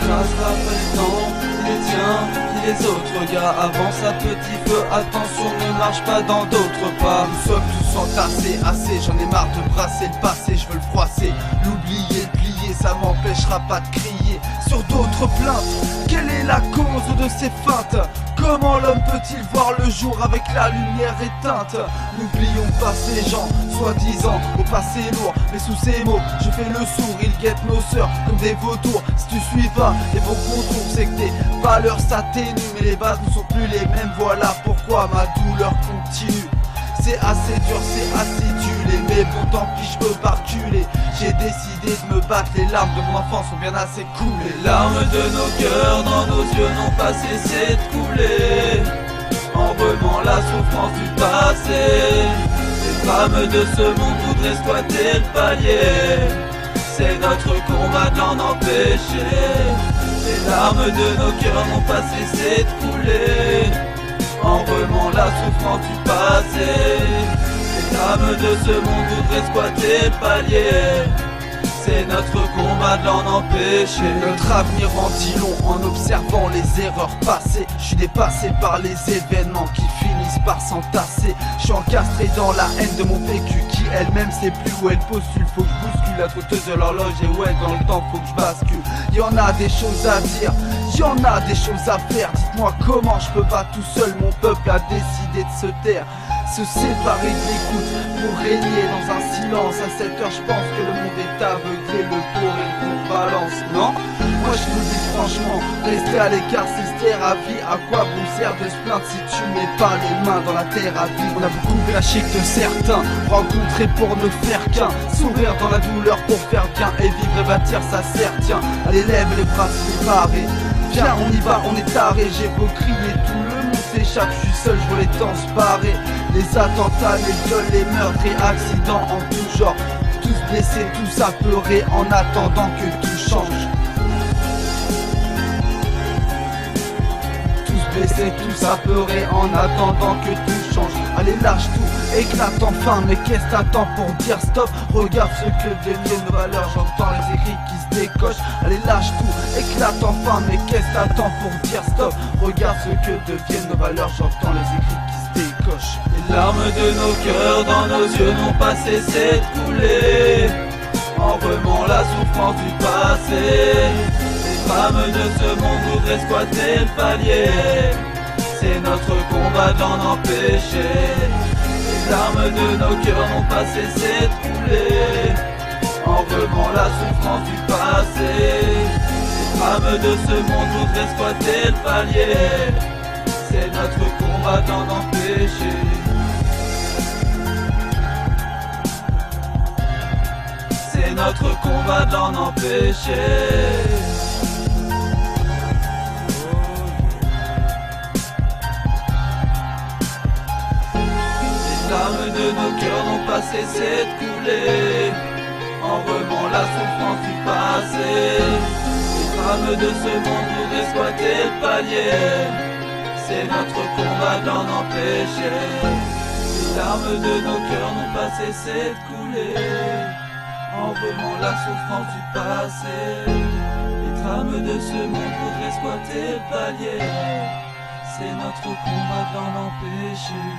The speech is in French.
écrasera pas le temps, ni les tiens, ni les autres gars. Avance à petit feu, attention, ne marche pas dans d'autres pas. Nous sommes tous entassés, assez, j'en ai marre de brasser le passé, je veux le froisser, l'oublier, le plier, ça m'empêchera pas de crier sur d'autres plaintes. Quelle est la cause de ces feintes? Comment l'homme peut-il voir le jour avec la lumière éteinte? N'oublions pas ces gens, soi-disant au passé lourd, mais sous ces mots, je fais le sourd. Ils guettent nos sœurs comme des vautours. Si tu suis pas les bons contours, c'est que tes valeurs s'atténuent, mais les bases ne sont plus les mêmes. Voilà pourquoi ma douleur continue. C'est assez dur, c'est acidulé, mais bon tant pis, je peux pas reculer. J'ai décidé de me battre, les larmes de mon enfance sont bien assez coulées. Les larmes de nos cœurs dans nos yeux n'ont pas cessé de couler, en remant la souffrance du passé. Les femmes de ce monde voudraient squatter le palier, c'est notre combat de l'en empêcher. Les larmes de nos cœurs n'ont pas cessé de couler, en remant la souffrance du passé. Les âmes de ce monde voudraient squatter le palier, c'est notre combat de l'en empêcher. Notre avenir en dit long en observant les erreurs passées. Je suis dépassé par les événements qui finissent par s'entasser. Je suis encastré dans la haine de mon vécu qui elle-même sait plus où elle postule. Faut que je bouscule la trotteuse de l'horloge et ouais dans le temps faut que je bascule. Y'en a des choses à dire, y'en a des choses à faire. Dites-moi comment je peux pas tout seul, mon peuple a décidé de se taire, se séparer de l'écoute pour régner dans un silence. À cette heure je pense que le monde est aveuglé, le pour et le contre balance, non? Moi je vous dis franchement, rester à l'écart c'est se taire à vie. À quoi bon sert de se plaindre si tu mets pas les mains dans la terre à vivre? On a beaucoup vu la chic de certains, rencontrer pour ne faire qu'un, sourire dans la douleur pour faire bien et vivre et bâtir ça sert. Tiens, allez lève les bras séparés, viens on y va, on est taré. J'ai beau crier, tout le monde s'échappe, je suis seul, je vois les temps se barrer. Les attentats, les viols, les meurtres et accidents en tout genre, tous blessés, tous apeurés en attendant que tout change. Tous blessés, tous apeurés en attendant que tout change. Allez lâche tout, éclate enfin, mais qu'est-ce que t'attends pour dire stop? Regarde ce que deviennent nos valeurs, j'entends les écrits qui se décochent. Allez lâche tout, éclate enfin, mais qu'est-ce que t'attends pour dire stop? Regarde ce que deviennent nos valeurs, j'entends les écrits qui se décochent. Les larmes de nos cœurs dans nos yeux n'ont pas cessé de couler, en remant la souffrance du passé. Les femmes de ce monde voudraient squatter le palier, c'est notre combat d'en empêcher. Les larmes de nos cœurs n'ont pas cessé de couler, en remant la souffrance du passé. Les femmes de ce monde voudraient squatter le palier, c'est notre combat d'en empêcher. C'est notre combat d'en empêcher. Les larmes de nos cœurs n'ont pas cessé de couler, en remant la souffrance du passé. Les femmes de ce monde voudraient squatter le palier, c'est notre combat d'en empêcher. Les larmes de nos cœurs n'ont pas cessé de couler, en remant la souffrance du passé. Les trames de ce monde voudraient squatter le palier, c'est notre combat d'en empêcher.